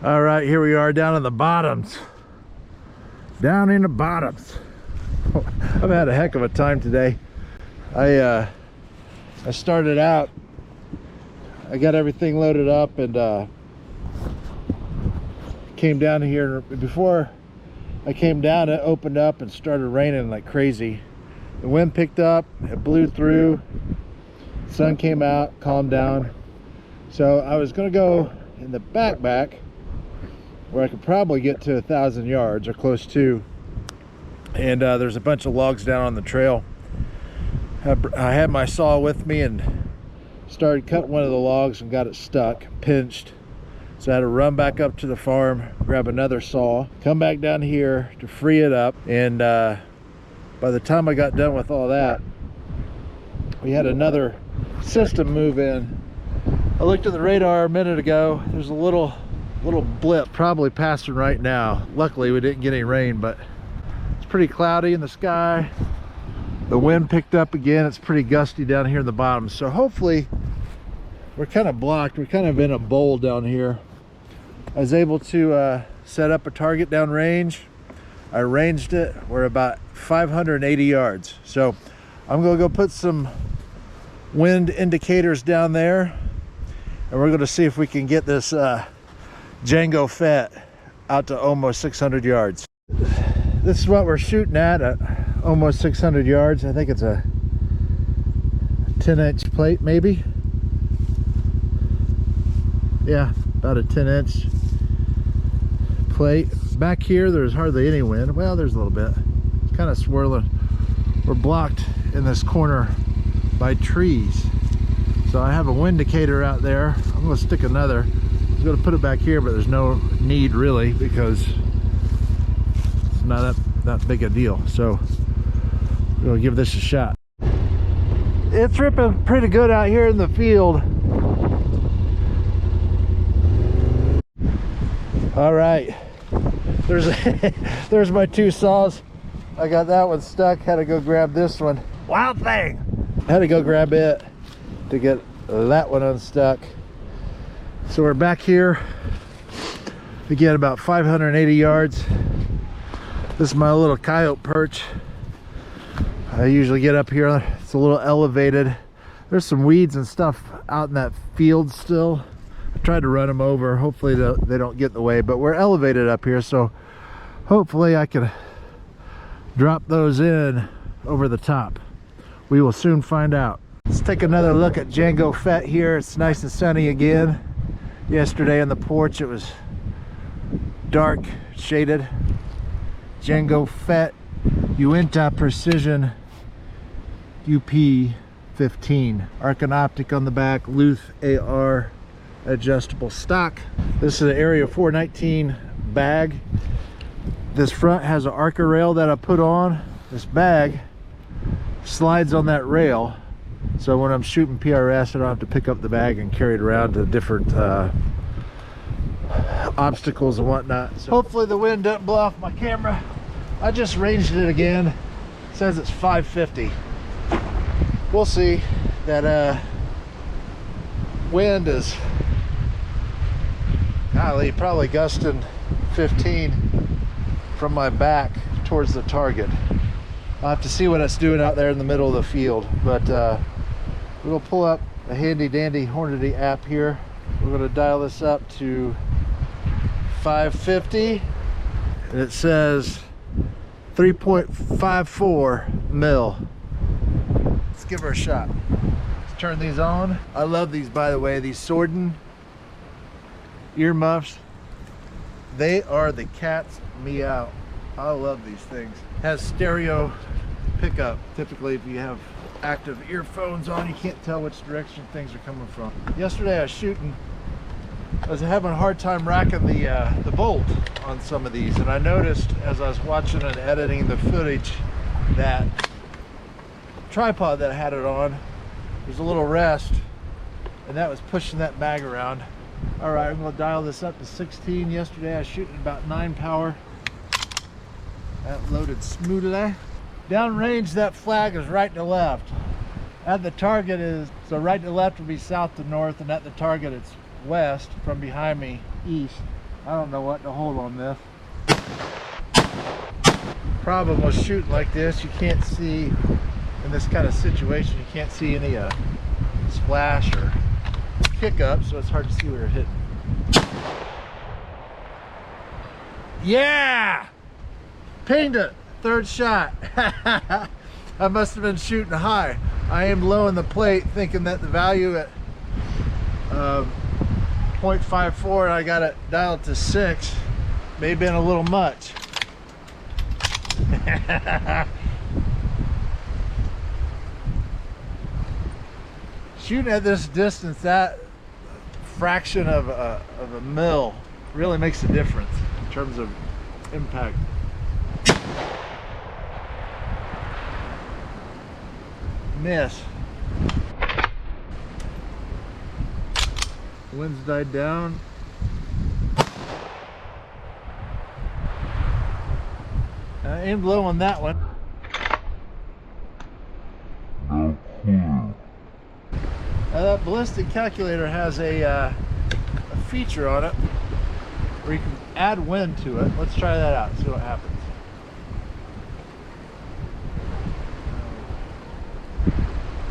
All right, here we are down in the bottoms. Down in the bottoms. I've had a heck of a time today. I started out, I got everything loaded up and came down here. Before I came down, it opened up and started raining like crazy. The wind picked up, it blew through, sun came out, calmed down. So I was gonna go in the back where I could probably get to 1,000 yards or close to, and there's a bunch of logs down on the trail. I had my saw with me and started cutting one of the logs and got it stuck, pinched. So I had to run back up to the farm, grab another saw, come back down here to free it up, and by the time I got done with all that, we had another system move in. I looked at the radar a minute ago. There's a little blip probably passing right now. Luckily we didn't get any rain, but it's pretty cloudy in the sky. The wind picked up again. It's pretty gusty down here in the bottom, so hopefully we're kind of blocked. We're kind of in a bowl down here. I was able to set up a target downrange. I ranged it. We're about 580 yards, so I'm gonna go put some wind indicators down there, and we're going to see if we can get this Jango Fett out to almost 600 yards. This is what we're shooting at almost 600 yards. I think it's a 10-inch plate, maybe. Yeah, about a 10-inch plate. Back here there's hardly any wind. Well, there's a little bit. It's kind of swirling. We're blocked in this corner by trees, so I have a wind indicator out there. I'm going to stick another. I was going to put it back here, but there's no need really because it's not that big a deal. So we'll give this a shot. It's ripping pretty good out here in the field. All right, there's my two saws. I got that one stuck. Had to go grab this one. Wild thing. Had to go grab it to get that one unstuck. So we're back here again, about 580 yards. This is my little coyote perch. I usually get up here. It's a little elevated. There's some weeds and stuff out in that field still. I tried to run them over. Hopefully they don't get in the way, but we're elevated up here, so hopefully I can drop those in over the top. We will soon find out. Let's take another look at Jango Fett here. It's nice and sunny again. Yesterday on the porch it was dark, shaded. Jango Fett Uintah Precision UP 15. Arcon optic on the back, Luth AR adjustable stock. This is an Area 419 bag. This front has an Arca rail that I put on. This bag slides on that rail, so when I'm shooting PRS I don't have to pick up the bag and carry it around to different obstacles and whatnot. So hopefully the wind doesn't blow off my camera. I just ranged it again. It says it's 550. We'll see. That wind is golly, probably gusting 15 from my back towards the target. I'll have to see what it's doing out there in the middle of the field, but we'll pull up a handy dandy Hornady app here. We're going to dial this up to 550, and it says 3.54 mil. Let's give her a shot. Let's turn these on. I love these, by the way, these Sorden earmuffs. They are the cat's meow. I love these things. Has stereo pickup. Typically if you have active earphones on, you can't tell which direction things are coming from. Yesterday I was shooting, I was having a hard time racking the bolt on some of these, and I noticed as I was watching and editing the footage that tripod that I had it on, there's a little rest, and that was pushing that bag around. All right, I'm going to dial this up to 16. Yesterday I was shooting about 9 power. That loaded smoothly. Downrange, that flag is right to left. At the target is, so right to left would be south to north, and at the target it's west from behind me, east. I don't know what to hold on this. Problem with shooting like this, you can't see, in this kind of situation, you can't see any splash or kick up, so it's hard to see where you're hitting. Yeah! Pinged it! Third shot. I must have been shooting high. I aimed low in the plate thinking that the value at 0.54 and I got it dialed to 6. May have been a little much. Shooting at this distance, that fraction of a mil really makes a difference in terms of impact. Miss. The wind's died down. I aimed low on that one. That ballistic calculator has a feature on it where you can add wind to it. Let's try that out, see what happens.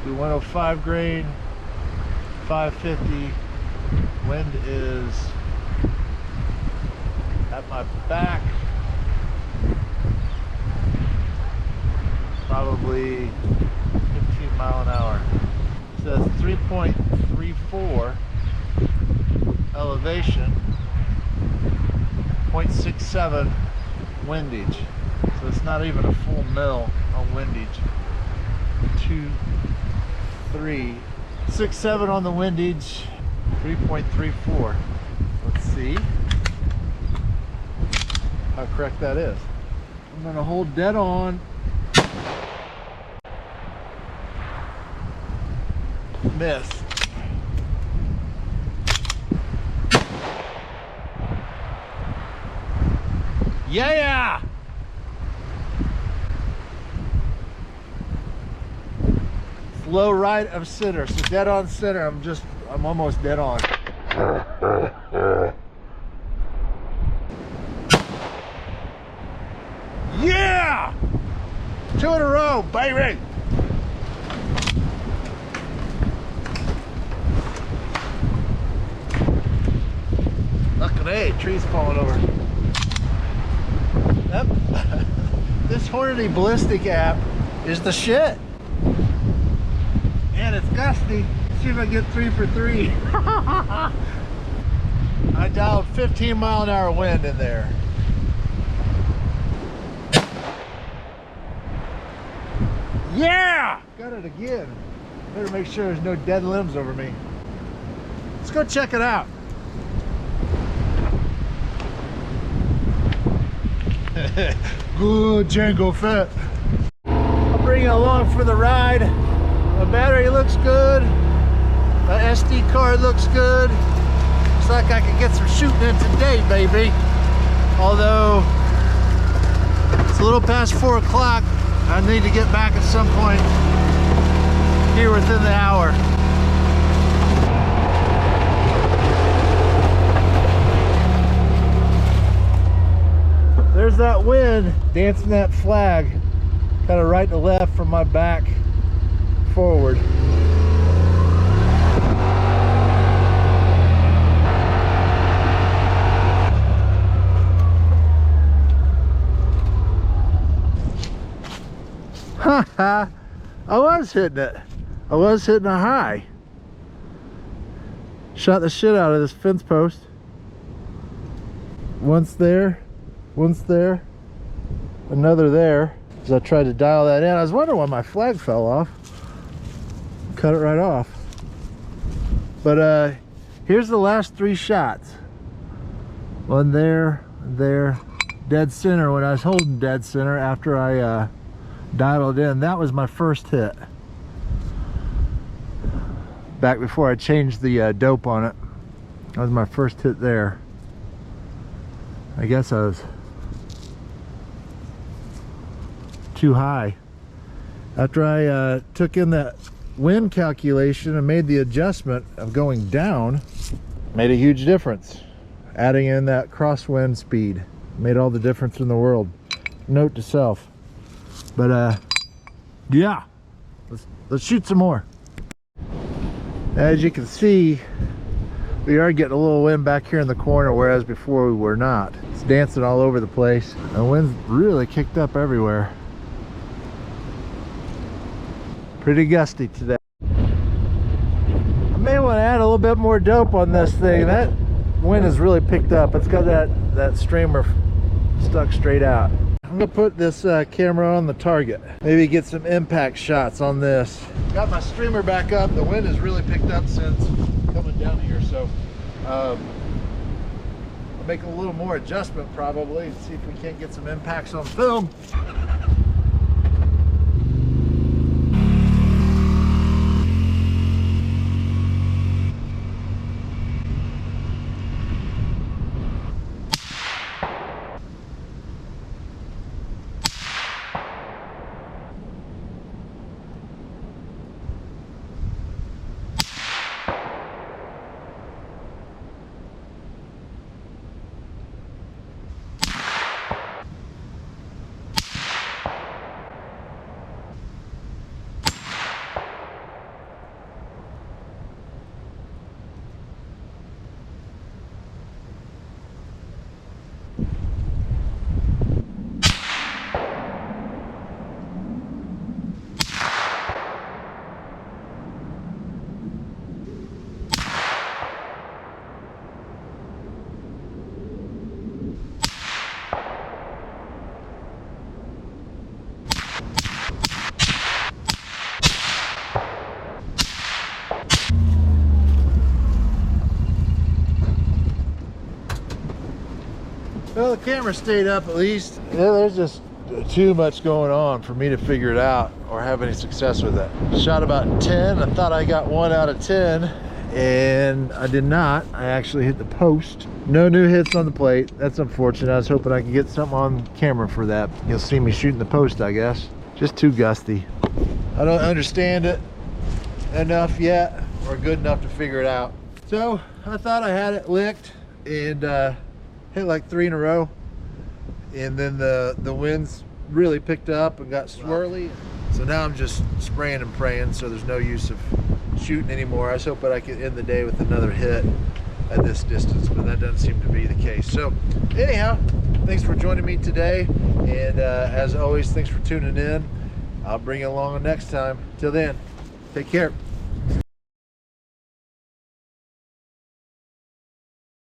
Do 105 grain, 550. Wind is at my back. Probably 15 mile an hour. So that's 3.34 elevation, 0.67 windage. So it's not even a full mil on windage. 2, 3, 6, 7 on the windage, 3.34. Let's see how correct that is. I'm gonna hold dead on. Miss. Yeah! It's low right of center, so dead on center. I'm almost dead on. Yeah! 2 in a row, baby! Look at that, trees falling over. Yep. This Hornady ballistic app is the shit. And it's gusty. Let's see if I get 3 for 3. I dialed 15 mile an hour wind in there. Yeah! Got it again. Better make sure there's no dead limbs over me. Let's go check it out. Good Jango Fett. I'll bring you along for the ride. The battery looks good. The SD card looks good. Looks like I can get some shooting in today, baby. Although it's a little past 4 o'clock, I need to get back at some point here within the hour. There's that wind dancing that flag, kind of right to left from my back forward. Haha, I was hitting it. I was hitting a high. Shot the shit out of this fence post. Once there. One's there, another there. As I tried to dial that in, I was wondering why my flag fell off. Cut it right off. But here's the last 3 shots. One there, dead center. When I was holding dead center after I dialed in, that was my first hit. Back before I changed the dope on it. That was my first hit there. I guess I was too high. After I took in that wind calculation and made the adjustment of going down, made a huge difference. Adding in that crosswind speed made all the difference in the world. Note to self. But yeah, let's shoot some more. As you can see, we are getting a little wind back here in the corner, whereas before we were not. It's dancing all over the place. The wind's really kicked up everywhere. Pretty gusty today. I may want to add a little bit more dope on this thing. That wind has really picked up. It's got that streamer stuck straight out. I'm gonna put this camera on the target. Maybe get some impact shots on this. Got my streamer back up. The wind has really picked up since coming down here, so I'll make a little more adjustment probably, see if we can't get some impacts on film. Well, the camera stayed up at least. Yeah, there's just too much going on for me to figure it out or have any success with it. Shot about 10. I thought I got 1 out of 10, and I did not. I actually hit the post. No new hits on the plate. That's unfortunate. I was hoping I could get something on camera for that. You'll see me shooting the post, I guess. Just too gusty. I don't understand it enough yet, or good enough to figure it out. So I thought I had it licked, and hit like 3 in a row, and then the winds really picked up and got swirly. So now I'm just spraying and praying, so there's no use of shooting anymore. I was hoping I could end the day with another hit at this distance, but that doesn't seem to be the case. So anyhow, thanks for joining me today, and as always, thanks for tuning in. I'll bring you along next time. Till then, take care.